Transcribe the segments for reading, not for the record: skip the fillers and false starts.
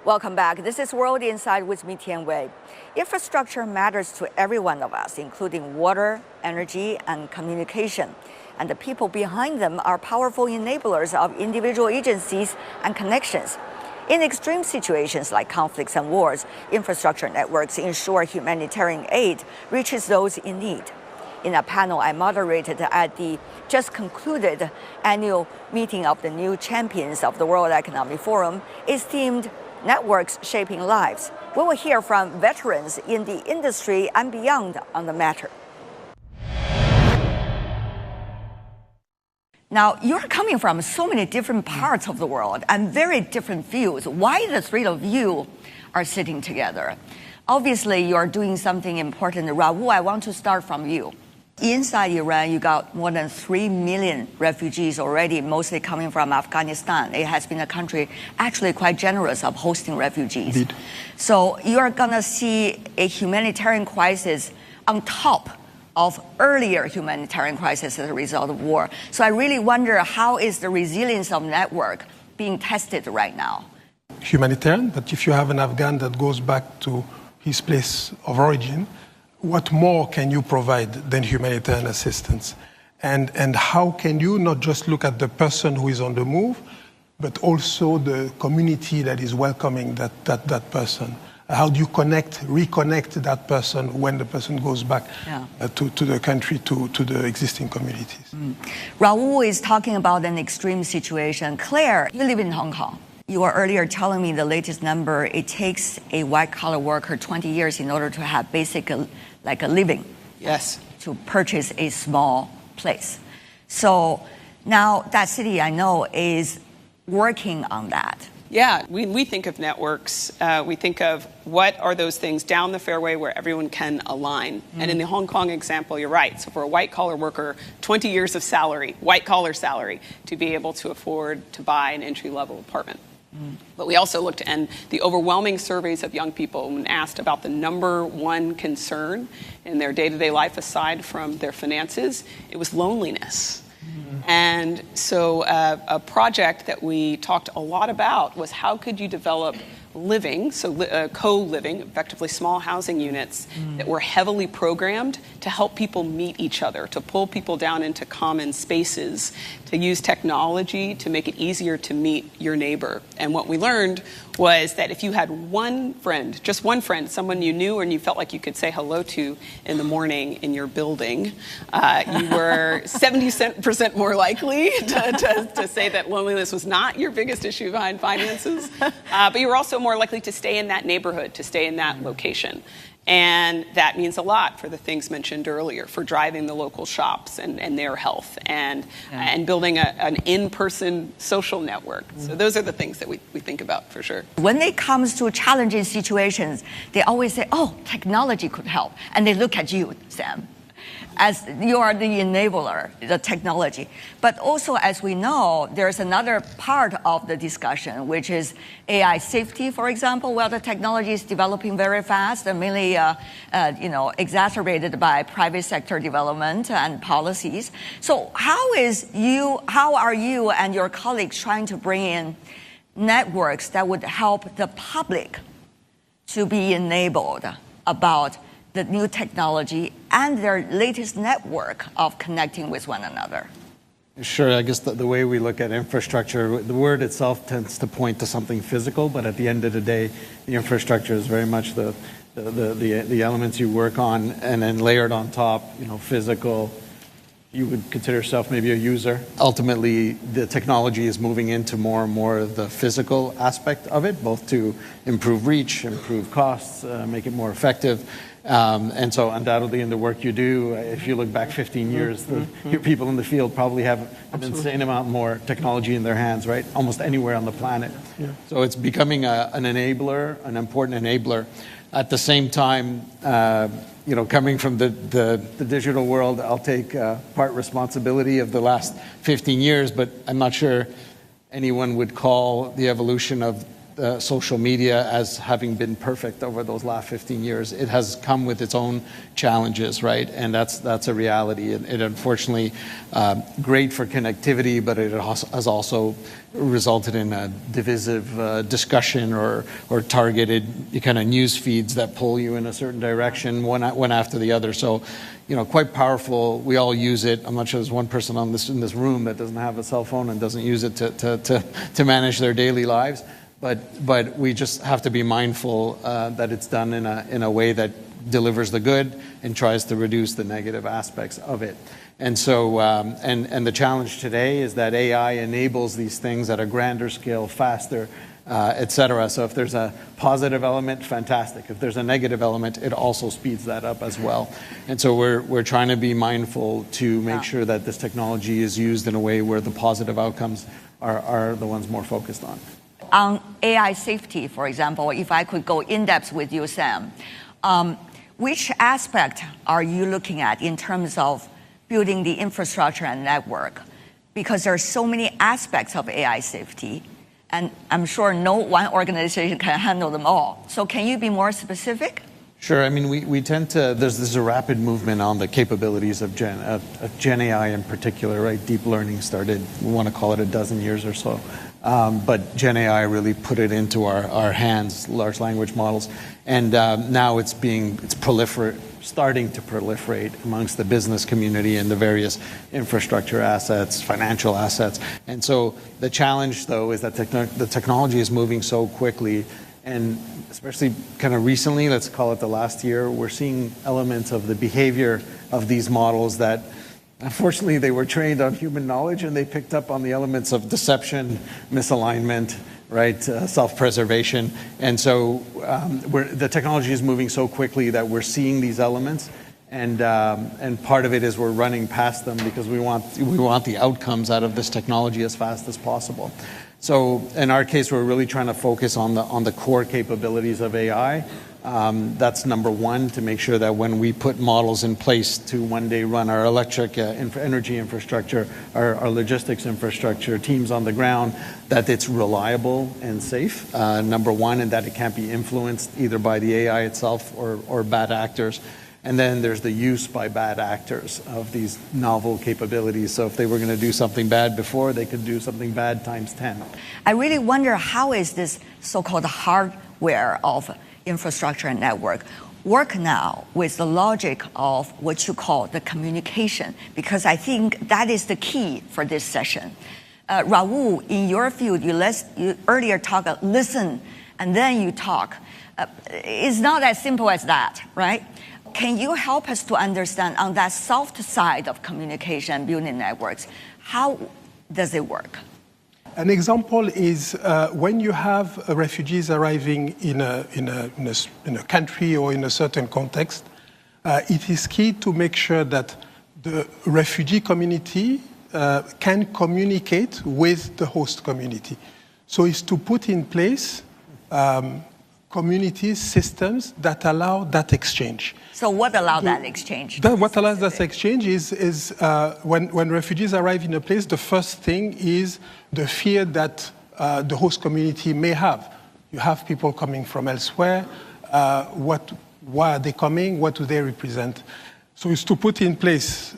Welcome back. This is World Inside with me, Tian. Infrastructure matters to every one of us, including water, energy, and communication. And the people behind them are powerful enablers of individual agencies and connections. In extreme situations like conflicts and wars, infrastructure networks ensure humanitarian aid reaches those in need. In a panel I moderated at the just concluded annual meeting of the new champions of the World Economic Forum, is themed Networks Shaping Lives. We will hear from veterans in the industry and beyond on the matter. Now, you're coming from so many different parts of the world and very different views. Why the three of you are sitting together? Obviously, you're doing something important. Raul, I want to start from you. Inside Iran, you got more than 3 million refugees already, mostly coming from Afghanistan. It has been a country actually quite generous of hosting refugees. Indeed. So you're going to see a humanitarian crisis on top of earlier humanitarian crisis as a result of war. So I really wonder, how is the resilience of network being tested right now? Humanitarian, but if you have an Afghan that goes back to his place of origin, what more can you provide than humanitarian assistance? And how can you not just look at the person who is on the move, but also the community that is welcoming that person? How do you reconnect that person when the person goes back to the country, to the existing communities? Raul is talking about an extreme situation. Claire, you live in Hong Kong. You were earlier telling me the latest number. It takes a white-collar worker 20 years in order to have basic, like a living. Yes. To purchase a small place. So now that city, I know, is working on that. Yeah, we think of networks, we think of what are those things down the fairway where everyone can align. And in the Hong Kong example, you're right. So for a white-collar worker, 20 years of salary, white-collar salary, to be able to afford to buy an entry-level apartment. But we also looked, and the overwhelming surveys of young people, when asked about the number one concern in their day-to-day life aside from their finances, it was loneliness. And so a project that we talked a lot about was how could you develop living, so co-living, effectively small housing units that were heavily programmed to help people meet each other, to pull people down into common spaces, to use technology to make it easier to meet your neighbor. And what we learned was that if you had one friend, just one friend, someone you knew and you felt like you could say hello to in the morning in your building, you were 70% more likely to say that loneliness was not your biggest issue behind finances. But you were also more likely to stay in that neighborhood, to stay in that location. And that means a lot for the things mentioned earlier, for driving the local shops and their health, and building an in-person social network. So those are the things that we think about for sure. When it comes to challenging situations, they always say, oh, technology could help. And they look at you, Sam, as you are the enabler, the technology. But also, as we know, there's another part of the discussion, which is AI safety, for example. Well, the technology is developing very fast and mainly exacerbated by private sector development and policies. So how are you and your colleagues trying to bring in networks that would help the public to be enabled about the new technology and their latest network of connecting with one another? Sure, I guess the way we look at infrastructure, the word itself tends to point to something physical, but at the end of the day, the infrastructure is very much the elements you work on, and then layered on top, physical. You would consider yourself maybe a user. Ultimately, the technology is moving into more and more of the physical aspect of it, both to improve reach, improve costs, make it more effective. And so undoubtedly in the work you do, if you look back 15 years, your people in the field probably have an insane amount more technology in their hands, right? Almost anywhere on the planet. Yeah. So it's becoming an enabler, an important enabler. At the same time, coming from the digital world, I'll take part responsibility of the last 15 years, but I'm not sure anyone would call the evolution of social media as having been perfect over those last 15 years. It has come with its own challenges, right? And that's a reality. It unfortunately great for connectivity, but it has also resulted in a divisive discussion or targeted kind of news feeds that pull you in a certain direction, one after the other. So, quite powerful. We all use it. I'm not sure there's one person in this room that doesn't have a cell phone and doesn't use it to manage their daily lives. But we just have to be mindful that it's done in a way that delivers the good and tries to reduce the negative aspects of it. And so, and the challenge today is that AI enables these things at a grander scale, faster, et cetera. So if there's a positive element, fantastic. If there's a negative element, it also speeds that up as well. And so we're trying to be mindful to make sure that this technology is used in a way where the positive outcomes are the ones more focused on. On AI safety, for example, if I could go in depth with you, Sam, which aspect are you looking at in terms of building the infrastructure and network? Because there are so many aspects of AI safety, and I'm sure no one organization can handle them all. So can you be more specific? Sure. I mean, we tend to, there's a rapid movement on the capabilities of Gen AI in particular, right? Deep learning started, we want to call it a dozen years or so. But Gen AI really put it into our hands, large language models. And now it's starting to proliferate amongst the business community and the various infrastructure assets, financial assets. And so the challenge, though, is that the technology is moving so quickly. And especially kind of recently, let's call it the last year, we're seeing elements of the behavior of these models that, unfortunately, they were trained on human knowledge and they picked up on the elements of deception, misalignment, right, self-preservation. And so the technology is moving so quickly that we're seeing these elements. And part of it is we're running past them because we want the outcomes out of this technology as fast as possible. So in our case, we're really trying to focus on the core capabilities of AI. That's number one, to make sure that when we put models in place to one day run our electric energy infrastructure, our logistics infrastructure, teams on the ground, that it's reliable and safe, number one, and that it can't be influenced either by the AI itself or bad actors. And then there's the use by bad actors of these novel capabilities. So if they were going to do something bad before, they could do something bad times 10. I really wonder, how is this so-called hardware of infrastructure and network work now with the logic of what you call the communication? Because I think that is the key for this session. Raul, in your field, you earlier talked listen and then you talk. It's not as simple as that, right? Can you help us to understand on that soft side of communication, building networks, how does it work? An example is when you have refugees arriving in a country or in a certain context, it is key to make sure that the refugee community can communicate with the host community. So it's to put in place community systems that allow that exchange. So what allows that exchange? What allows that exchange is when refugees arrive in a place, the first thing is the fear that the host community may have. You have people coming from elsewhere. Why are they coming? What do they represent? So it's to put in place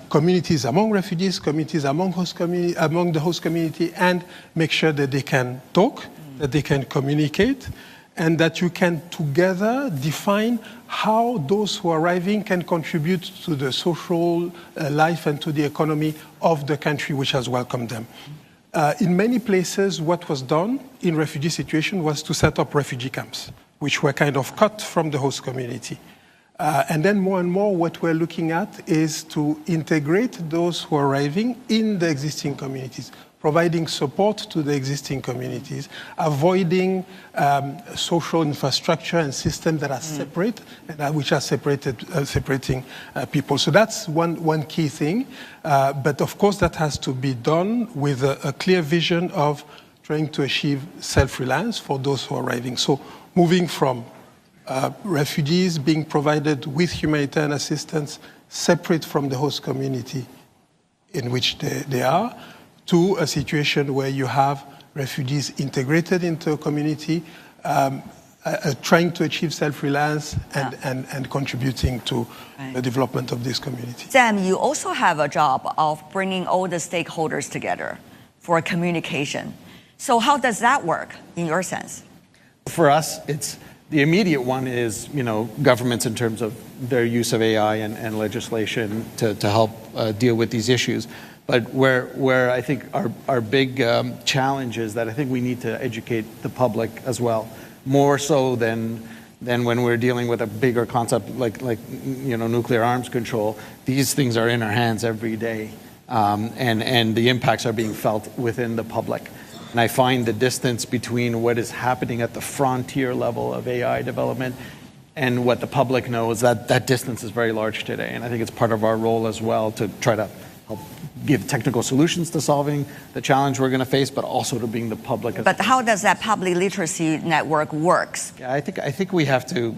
communities among refugees, communities among the host community, and make sure that they can talk, that they can communicate, and that you can together define how those who are arriving can contribute to the social life and to the economy of the country which has welcomed them. In many places, what was done in refugee situation was to set up refugee camps, which were kind of cut from the host community. And then more and more, what we're looking at is to integrate those who are arriving in the existing communities, providing support to the existing communities, avoiding social infrastructure and systems that are separate, and which are separating people. So that's one key thing. But of course, that has to be done with a clear vision of trying to achieve self-reliance for those who are arriving. So moving from refugees being provided with humanitarian assistance separate from the host community in which they are, to a situation where you have refugees integrated into a community, trying to achieve self-reliance and contributing to the development of this community. Sam, you also have a job of bringing all the stakeholders together for communication. So how does that work in your sense? For us, it's the immediate one is, governments in terms of their use of AI and legislation to help deal with these issues. But where I think our big challenge is that I think we need to educate the public as well, more so than when we're dealing with a bigger concept like nuclear arms control. These things are in our hands every day, and the impacts are being felt within the public. And I find the distance between what is happening at the frontier level of AI development and what the public knows, that distance is very large today. And I think it's part of our role as well to try to help give technical solutions to solving the challenge we're going to face, but also to bring the public. But how does that public literacy network works? Yeah, I think we have to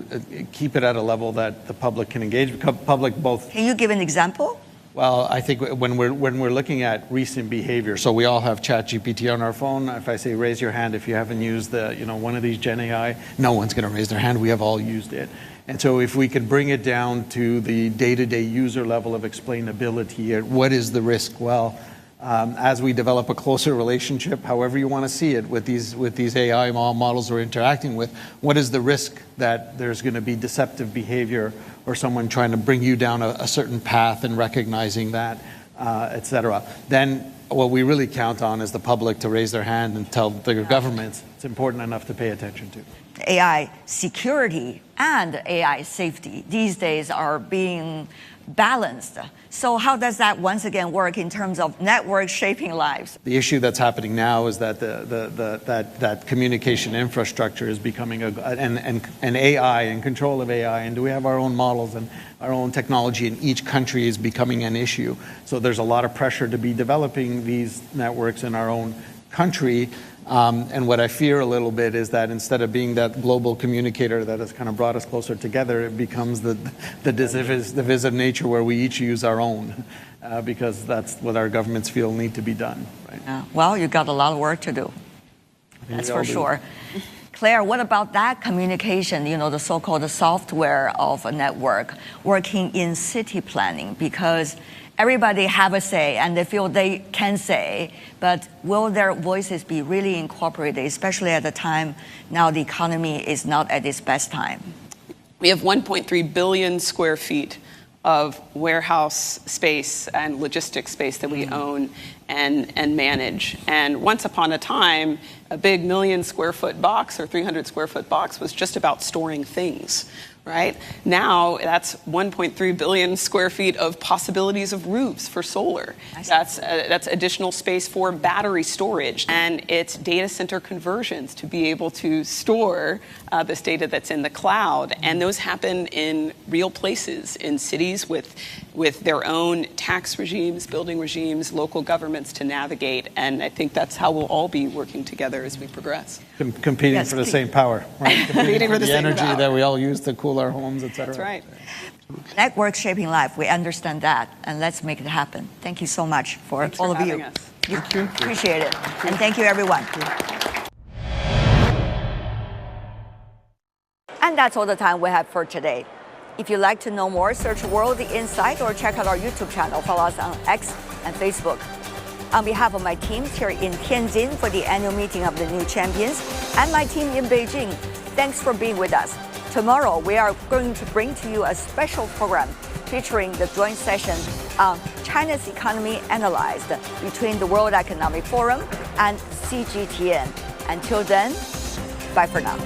keep it at a level that the public can engage. Public both. Can you give an example? Well, I think when we're looking at recent behavior, so we all have ChatGPT on our phone. If I say raise your hand if you haven't used one of these Gen AI, no one's going to raise their hand. We have all used it. And so if we could bring it down to the day-to-day user level of explainability, what is the risk? Well, as we develop a closer relationship, however you want to see it, with these AI models we're interacting with, what is the risk that there's going to be deceptive behavior or someone trying to bring you down a certain path and recognizing that, et cetera? Then what we really count on is the public to raise their hand and tell the governments it's important enough to pay attention to. AI security and AI safety these days are being balanced. So how does that once again work in terms of networks shaping lives? The issue that's happening now is that that communication infrastructure is becoming an AI and control of AI, and do we have our own models and our own technology in each country is becoming an issue. So there's a lot of pressure to be developing these networks in our own country. And what I fear a little bit is that instead of being that global communicator that has kind of brought us closer together, it becomes the divisive nature where we each use our own, because that's what our governments feel need to be done. Right? Well, you've got a lot of work to do. That's for sure. Claire, what about that communication, the so-called software of a network working in city planning? Because everybody have a say and they feel they can say, but will their voices be really incorporated, especially at a time now the economy is not at its best time? We have 1.3 billion square feet of warehouse space and logistics space that we own and manage. And once upon a time, a big 1 million square foot box or 300 square foot box was just about storing things. Right? Now, that's 1.3 billion square feet of possibilities of roofs for solar. That's additional space for battery storage. And it's data center conversions to be able to store this data that's in the cloud. And those happen in real places, in cities with their own tax regimes, building regimes, local governments to navigate. And I think that's how we'll all be working together as we progress. Competing for the same power, right? Competing for the energy power that we all use to cool our homes, et cetera. That's right. Network shaping life, we understand that, and let's make it happen. Thank you so much for all of you. Thank you. Appreciate it. And thank you, everyone. And that's all the time we have for today. If you'd like to know more, search World Insight or check out our YouTube channel. Follow us on X and Facebook. On behalf of my teams here in Tianjin for the annual meeting of the new champions and my team in Beijing, thanks for being with us. Tomorrow, we are going to bring to you a special program featuring the joint session on China's economy analyzed between the World Economic Forum and CGTN. Until then, bye for now.